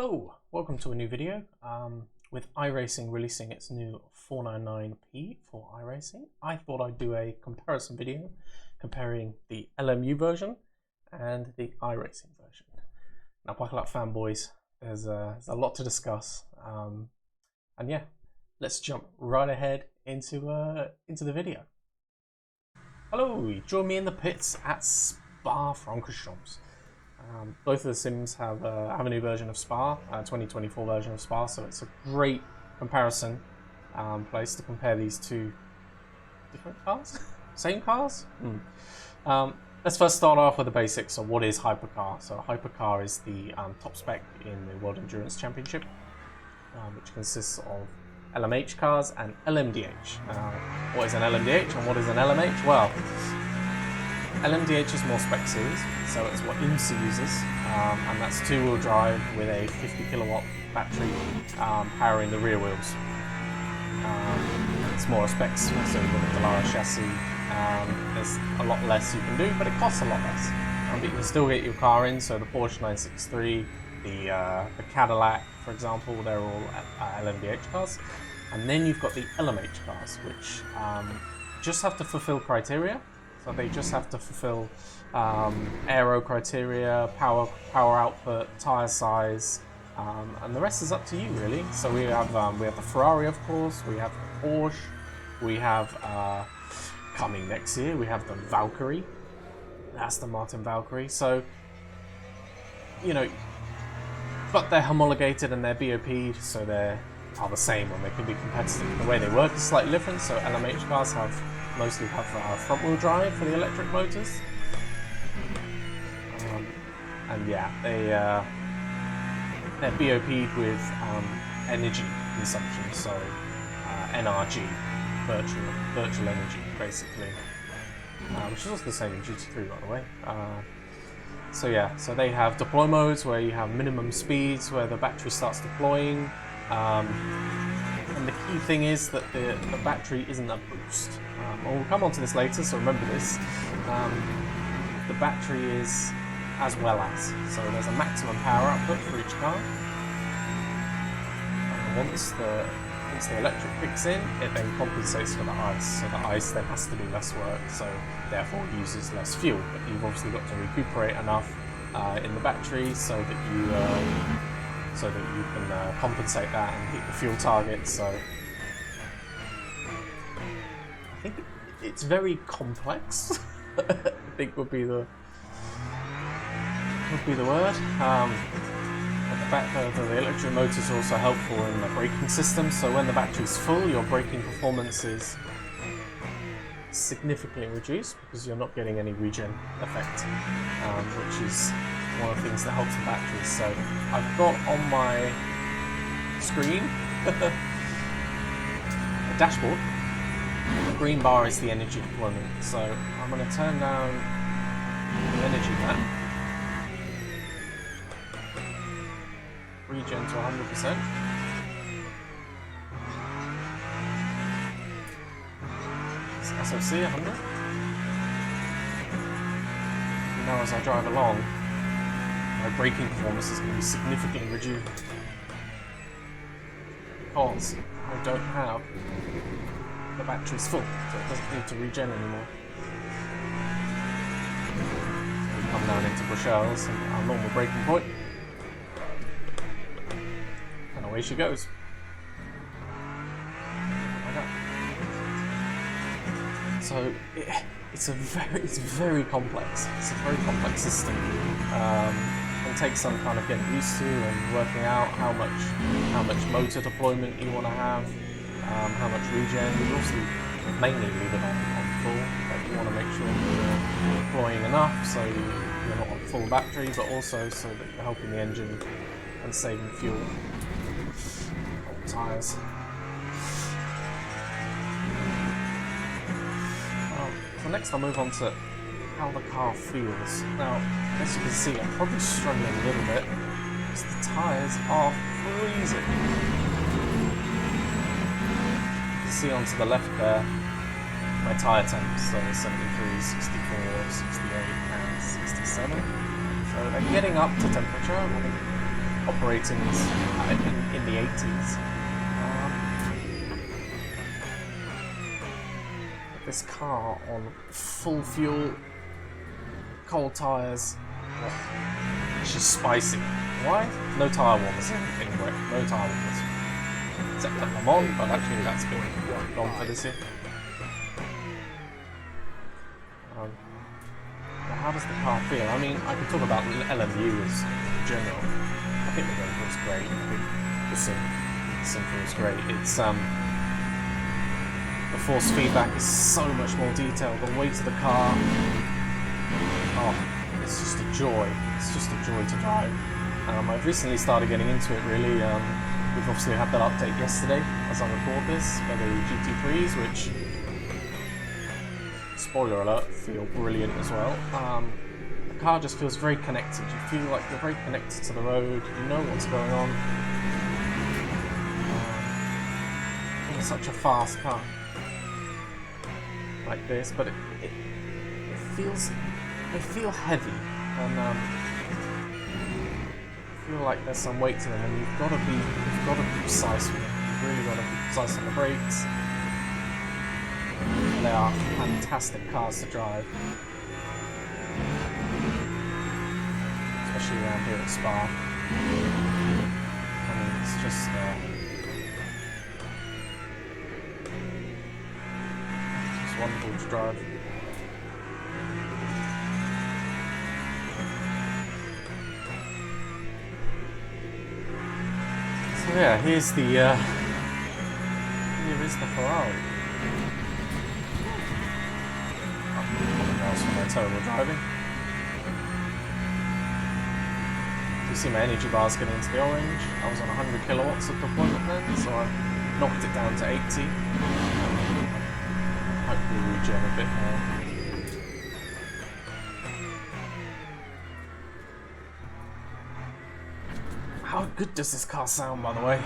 Hello, welcome to a new video. With iRacing releasing its new 499p for iRacing, I thought I'd do a comparison video comparing the LMU version and the iRacing version. Now, buckle up, fanboys. There's a lot to discuss, and yeah, let's jump right ahead into the video. Hello, join me in the pits at Spa-Francorchamps. Both of the sims have a new version of Spa, 2024 version of Spa, so it's a great comparison place to compare these two different cars? Same cars? Let's first start off with the basics of what is Hypercar. So Hypercar is the top spec in the World Endurance Championship, which consists of LMH cars and LMDH. What is an LMDH and what is an LMH? Well, LMDH is more spec series, so it's what IMSA uses, and that's two-wheel drive with a 50 kilowatt battery powering the rear wheels. It's more specs, so with a Dallara chassis, there's a lot less you can do, but it costs a lot less. But you can still get your car in, so the Porsche 963, the Cadillac, for example, they're all LMDH cars. And then you've got the LMH cars, which just have to fulfill criteria. So they just have to fulfill aero criteria, power output, tire size, and the rest is up to you, really. So we have the Ferarri, of course. We have the Porsche. We have coming next year. We have the Valkyrie, Aston Martin Valkyrie. So you know, but they're homologated and they're BOP'd, so they are the same and they can be competitive. The way they work is slightly different. So LMH cars mostly have front-wheel drive for the electric motors, and yeah, they're BOP'd with energy consumption, so NRG, virtual energy, basically, which is also the same in GT3, by the way. So yeah, so they have deploy modes where you have minimum speeds where the battery starts deploying. And the key thing is that the battery isn't a boost. We'll come on to this later, so remember this. The battery is as well as. So there's a maximum power output for each car. And once the electric kicks in, it then compensates for the ice. So the ice then has to do less work, so therefore uses less fuel. But you've obviously got to recuperate enough in the battery so that you can compensate that and hit the fuel target. So I think it's very complex. I think would be the word. But the fact that the electric motor is also helpful in the braking system. So when the battery's full, your braking performance is significantly reduced because you're not getting any regen effect, which is one of the things that helps the batteries. So I've got on my screen a dashboard. The green bar is the energy deployment. So I'm going to turn down the energy map. Regen to 100%. SOC 100. Now as I drive along, my braking performance is going to be significantly reduced because I don't have the batteries full, so it doesn't need to regen anymore. So we come down into Bruxelles and our normal braking point, and away she goes. So it's very complex. It's a very complex system. It takes some kind of getting used to and working out how much motor deployment you want to have, how much regen. You also mainly leave it on full, but you want to make sure you're deploying enough so you're not on full battery, but also so that you're helping the engine and saving fuel. Old tyres. So next I'll move on to how the car feels. Now, as you can see, I'm probably struggling a little bit because the tyres are freezing. You can see onto the left there, my tyre temps, so 73, 64, 68 and 67. So they're getting up to temperature. I think operating in the 80s. This car on full fuel, cold tyres, it's just spicy. Why? No tyre warmers anyway, no tyre warmers. Except that I'm on, but actually that's been gone for this year. How does the car feel? I mean, I can talk about LMU as general. I think the road feels great. I think the sim feels great. It's the force feedback is so much more detailed. The weight of the car, oh, it's just a joy. It's just a joy to drive. I've recently started getting into it. Really, we've obviously had that update yesterday as I record this for the GT3s, which, spoiler alert, feel brilliant as well. The car just feels very connected. You feel like you're very connected to the road. You know what's going on. It's such a fast car like this, but they feel heavy, and feel like there's some weight to them, and you've got to be precise with them. You've really got to be precise on the brakes. They are fantastic cars to drive, especially around here at Spa. I mean, it's just wonderful to drive. So yeah, here is the Ferarri. For my terrible driving. You see my energy bars getting into the orange. I was on 100 kilowatts of deployment then, so I knocked it down to 80. Hopefully regen a bit more. How good does this car sound, by the way?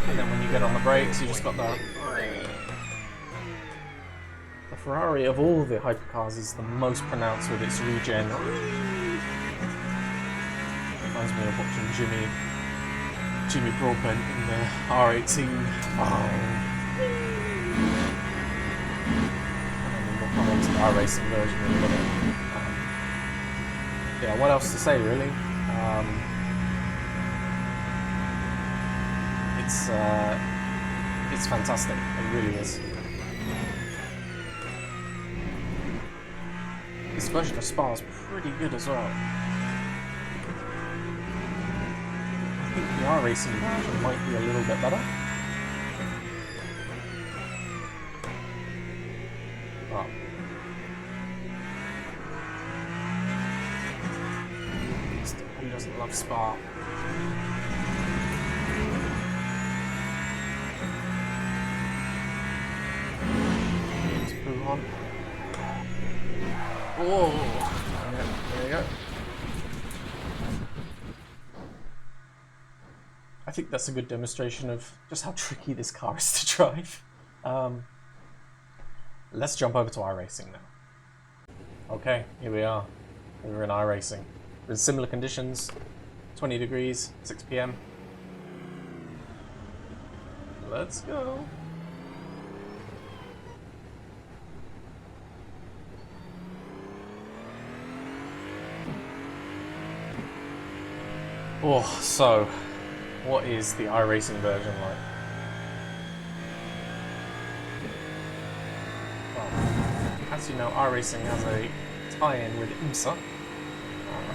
And then when you get on the brakes, you just got the Ferarri of all the hypercars is the most pronounced with its regen. Reminds me of watching Jimmy Broadbent in the R18. Oh. And then we'll come on to the iRacing version in a minute. Yeah, what else to say really? It's fantastic. It really is. This version of Spa is pretty good as well. I think the iRacing version might be a little bit better. But who doesn't love Spa? On. Oh, yeah, there we go. I think that's a good demonstration of just how tricky this car is to drive. Let's jump over to iRacing now. Okay, here we are. We're in iRacing. We're in similar conditions, 20 degrees, 6 PM. Let's go. Oh, so what is the iRacing version like? Well, as you know, iRacing has a tie-in with IMSA.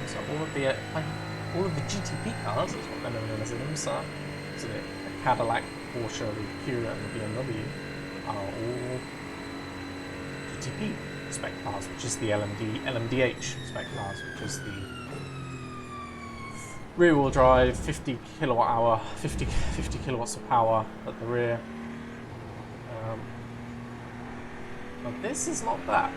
So all of the GTP cars, that's what they're known as in IMSA, so the Cadillac, Porsche, the Acura, and the BMW are all GTP spec cars, which is the LMDH spec cars, which is the rear-wheel drive, 50 kilowatt hour, 50 kilowatts of power at the rear. But this is not that.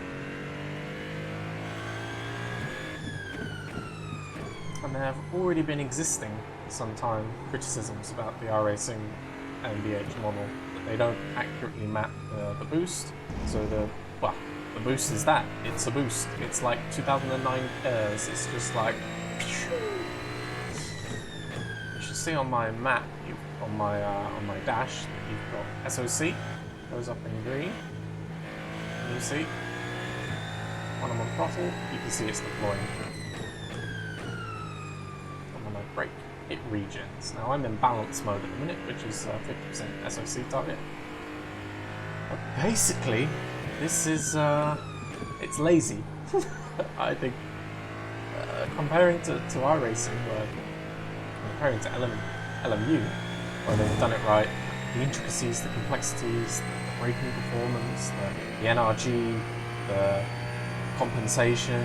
And there have already been existing for some time criticisms about the iRacing LMDH model, that they don't accurately map the boost. So the the boost is that. It's a boost. It's like 2009 Airs. It's just like... You should see on my map, on my dash, that you've got SOC. Goes up in green. And you see, when I'm on throttle, you can see it's deploying. And when I brake, it regens. Now I'm in balance mode at the minute, which is 50% SOC target. But basically, this is, it's lazy. I think, comparing to iRacing, comparing to LMU, where they've done it right, the intricacies, the complexities, the braking performance, the NRG, the compensation,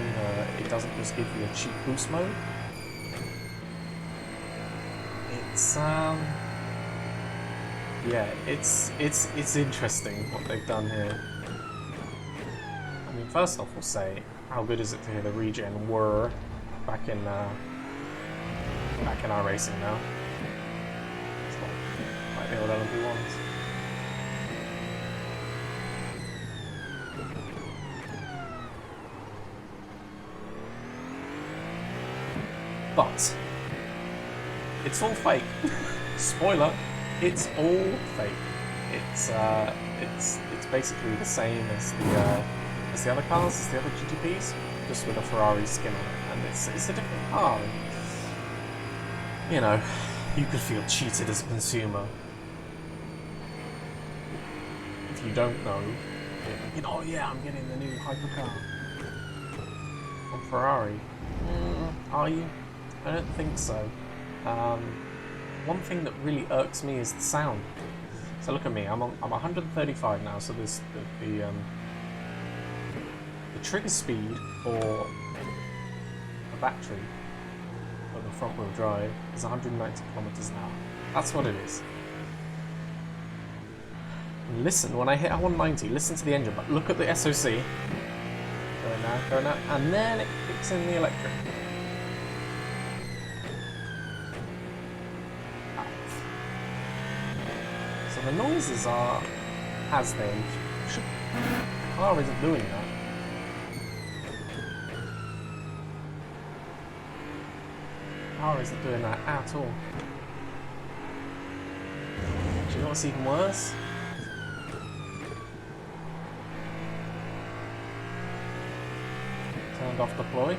it doesn't just give you a cheap boost mode. It's yeah, it's interesting what they've done here. I mean, first off, we'll say, how good is it to hear the regen whir back in iRacing now? It's like the old LMU ones. But it's all fake. Spoiler, it's all fake. It's basically the same as the other cars, as the other GTPs, just with a Ferarri skin on it, and it's a different car. You know, you could feel cheated as a consumer if you don't know. You know, oh yeah, I'm getting the new hypercar from Ferarri. Are you? I don't think so. One thing that really irks me is the sound. So look at me, I'm 135 now, so there's the trigger speed for the battery for the front wheel drive is 190 kilometers an hour. That's what it is. And listen, when I hit 190, listen to the engine, but look at the SOC. Going out, and then it kicks in the electric. So the noises are as they should. The car isn't doing that. The car isn't doing that at all. Do you know what's even worse? Turned off deploy.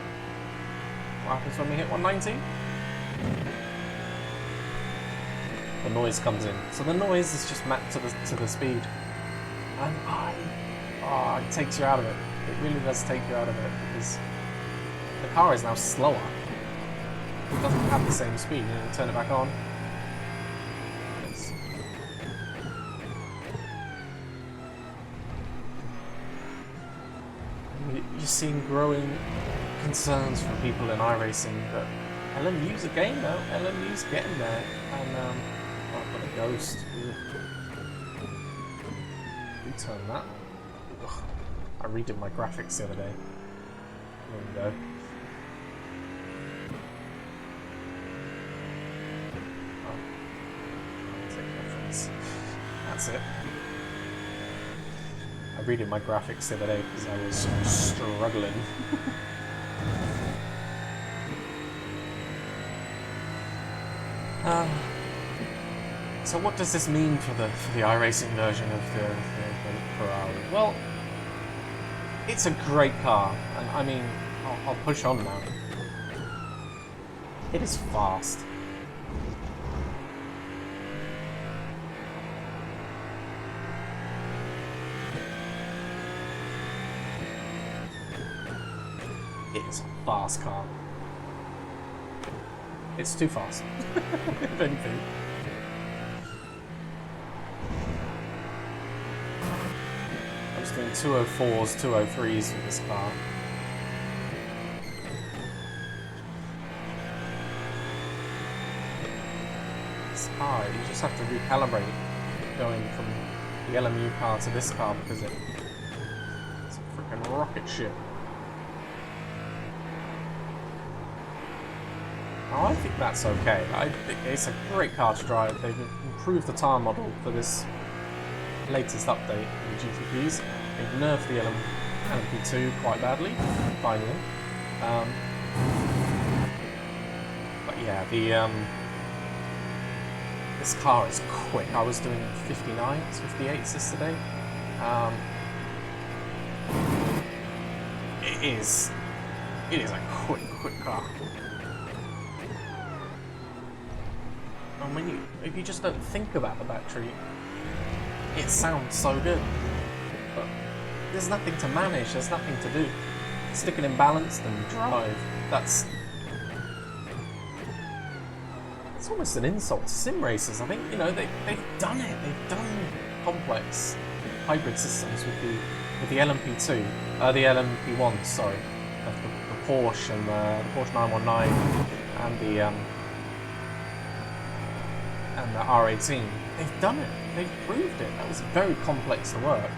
What happens when we hit 190? The noise comes in. So the noise is just mapped to the speed. And it takes you out of it. It really does take you out of it, because the car is now slower. It doesn't have the same speed. You know, turn it back on. You're seeing growing concerns from people in iRacing that LMU's a game now. LMU's getting there, and I've got a ghost. Who turned that on? Ugh. I redid my graphics the other day. There we go. Oh. I'll take reference. That's it. I redid my graphics the other day because I was struggling. So what does this mean for the iRacing version of the Ferarri? Well, it's a great car, and I mean, I'll push on now. It is fast. It is a fast car. It's too fast, if anything. I'm just doing 204s, 203s with this car. This car, you just have to recalibrate going from the LMU car to this car because it's a freaking rocket ship. Oh, I think that's okay. I think it's a great car to drive. They've improved the tire model for this latest update in the GTPs. They've nerfed LMP2 quite badly, finally. But yeah, this car is quick. I was doing 59s, 58s yesterday. It is a quick car. And if you just don't think about the battery, it sounds so good. But there's nothing to manage, there's nothing to do. Stick it in balanced and drive. It's almost an insult to sim racers. I think, you know, they've done it. They've done complex hybrid systems with the LMP2, the LMP1, sorry, the Porsche and the Porsche 919 and the R18. They've done it. They've proved it. That was very complex to work.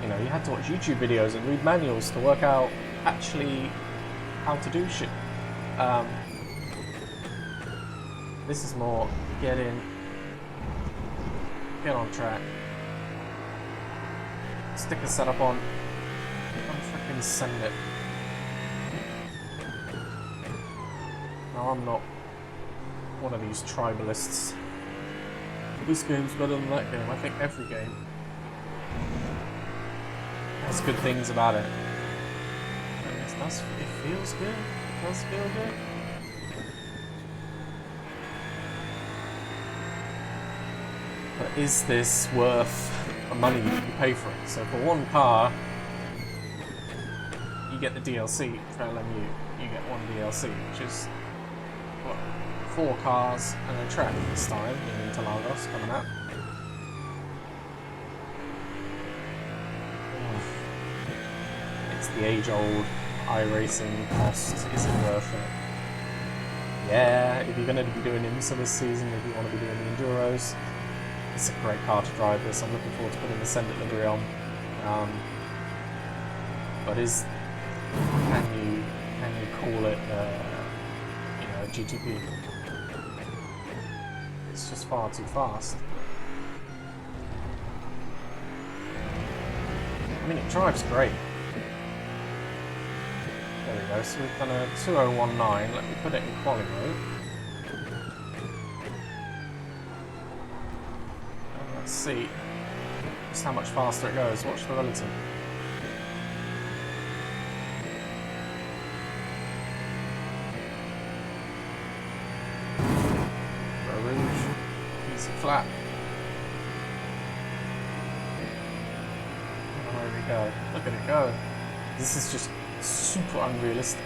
You know, you had to watch YouTube videos and read manuals to work out actually how to do shit. This is more get in, get on track, stick a setup on, and freaking send it. Now I'm not one of these tribalists. This game's better than that game. I think every game has good things about it. And it feels good. It does feel good. But is this worth the money that you pay for it? So for one car, you get the DLC for LMU. You get one DLC, which is what, 4 cars and a track this time in Interlagos coming out. It's the age-old iRacing cost. Is it worth it? Yeah, if you're going to be doing IMSA this season, if you want to be doing the Enduros, it's a great car to drive this. I'm looking forward to putting the Send It livery on. But can you call it you know, a GTP? It's just far too fast. I mean, it drives great. There we go. So we've done a 2019. Let me put it in quali mode. Let's see just how much faster it goes. Watch the relative. Rouge, easy flat. And there we go. Look at it go. This is just super unrealistic.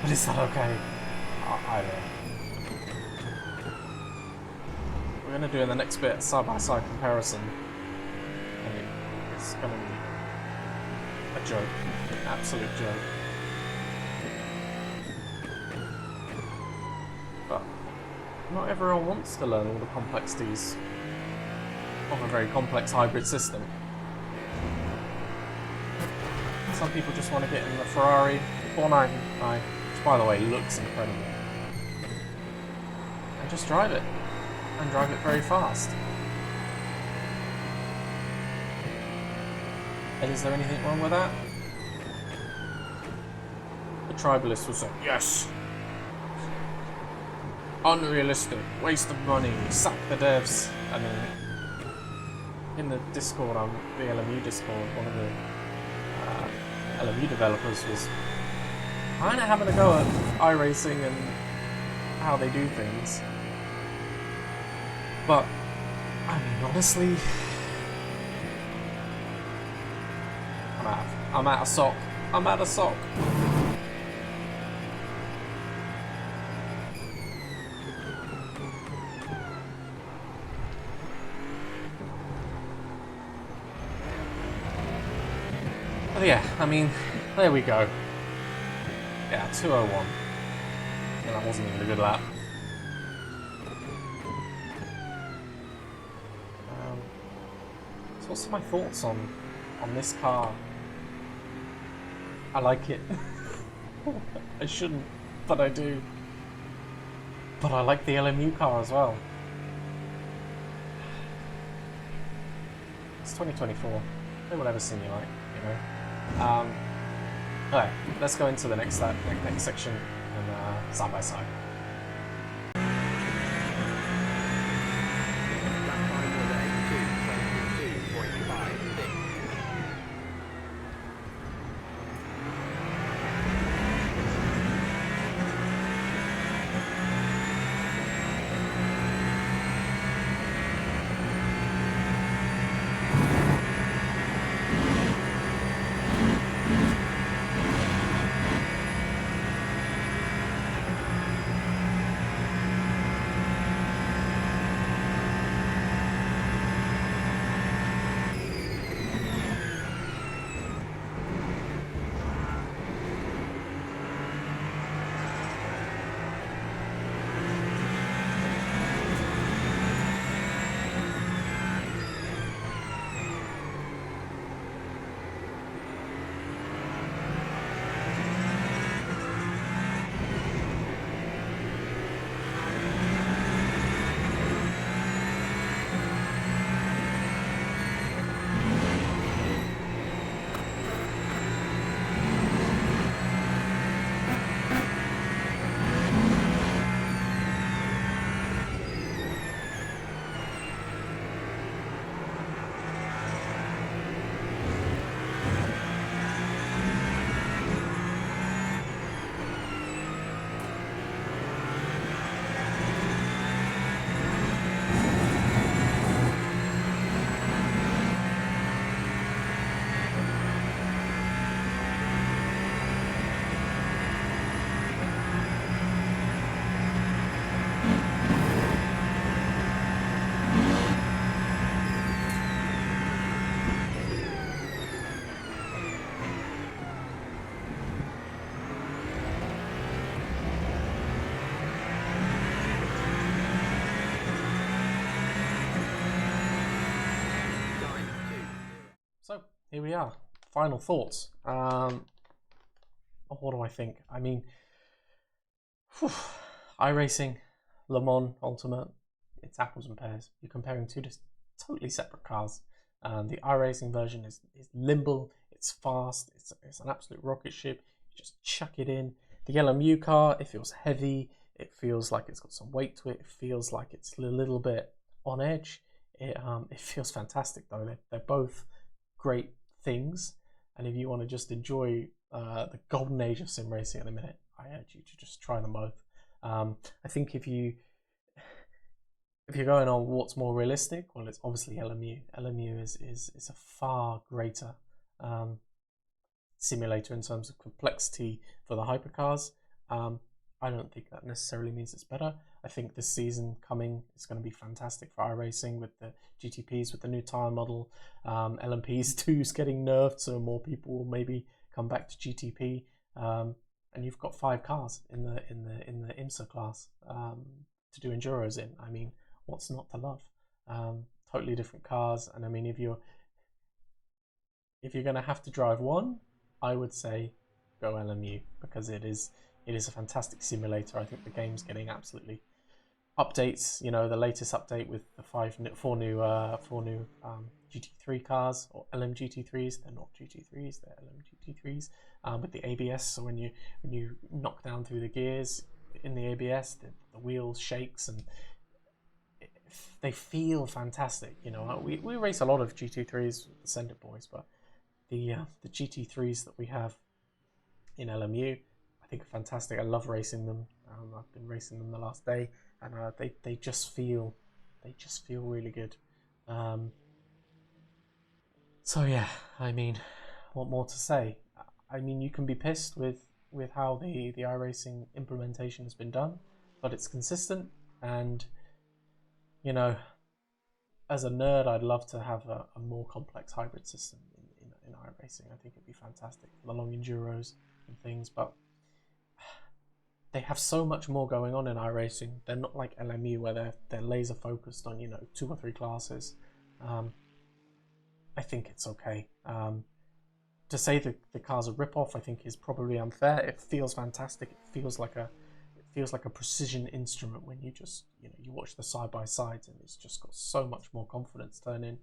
But is that okay? I don't know. We're going to do in the next bit side-by-side comparison, and it's going to be a joke, an absolute joke. But not everyone wants to learn all the complexities of a very complex hybrid system. Some people just want to get in the Ferarri 499, which by the way looks incredible, and just drive it. And drive it very fast. And is there anything wrong with that? The tribalist will say, yes! Unrealistic, waste of money, sack the devs. I mean, in the Discord, the LMU Discord, one of the LMU developers was kind of having a go at iRacing and how they do things. But, I mean, honestly, I'm out of sock. I'm out of sock. But yeah, I mean, there we go. Yeah, 201. And that wasn't even a good lap. So what's my thoughts on this car? I like it. I shouldn't, but I do. But I like the LMU car as well. It's 2024. They will ever simulate. you know. Alright, let's go into the next section and side by side. So here we are. Final thoughts. What do I think? I mean, iRacing, Le Mans Ultimate, it's apples and pears. You're comparing two just totally separate cars. The iRacing version is nimble, it's fast, it's an absolute rocket ship. You just chuck it in. The LMU car, it feels heavy. It feels like it's got some weight to it. It feels like it's a little bit on edge. It feels fantastic though. They're both great things, and if you want to just enjoy the golden age of sim racing at the minute, I urge you to just try them both. I think if you're going on what's more realistic, well, it's obviously LMU. LMU is a far greater simulator in terms of complexity for the hypercars. I don't think that necessarily means it's better. I think this season coming is going to be fantastic for iRacing with the GTPs, with the new tyre model. LMPs 2's getting nerfed, so more people will maybe come back to GTP. And you've got 5 cars in the IMSA class to do enduros in. I mean, what's not to love? Totally different cars, and I mean, if you're going to have to drive one, I would say go LMU, because it is a fantastic simulator. I think the game's getting absolutely updates. You know, the latest update with the four new GT3 cars, or LM GT3s. They're not GT3s, they're LM GT3s. With the ABS, so when you knock down through the gears in the ABS, the wheel shakes and they feel fantastic. You know, we race a lot of GT3s with the Sender Boys, but the GT3s that we have in LMU, I think are fantastic. I love racing them. I've been racing them the last day, and they just feel really good. So yeah, I mean, what more to say? I mean, you can be pissed with how the iRacing implementation has been done, but it's consistent, and you know, as a nerd, I'd love to have a more complex hybrid system in iRacing. I think it'd be fantastic for the long enduros and things, but they have so much more going on in iRacing. They're not like LMU, where they're laser focused on, you know, 2 or 3 classes. I think it's okay. To say that the car's a rip-off, I think, is probably unfair. It feels fantastic. It feels like a precision instrument when you just, you know, you watch the side by sides, and it's just got so much more confidence turn in.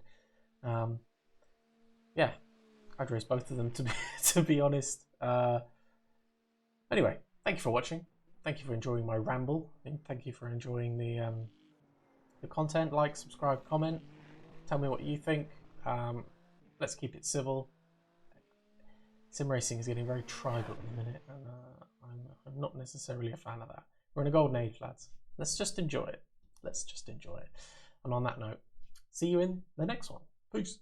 Yeah, I'd race both of them to be honest. Anyway, thank you for watching. Thank you for enjoying my ramble, and thank you for enjoying the content. Like, subscribe, comment. Tell me what you think. Let's keep it civil. Sim racing is getting very tribal at the minute, and I'm not necessarily a fan of that. We're in a golden age, lads. Let's just enjoy it. Let's just enjoy it. And on that note, see you in the next one. Peace.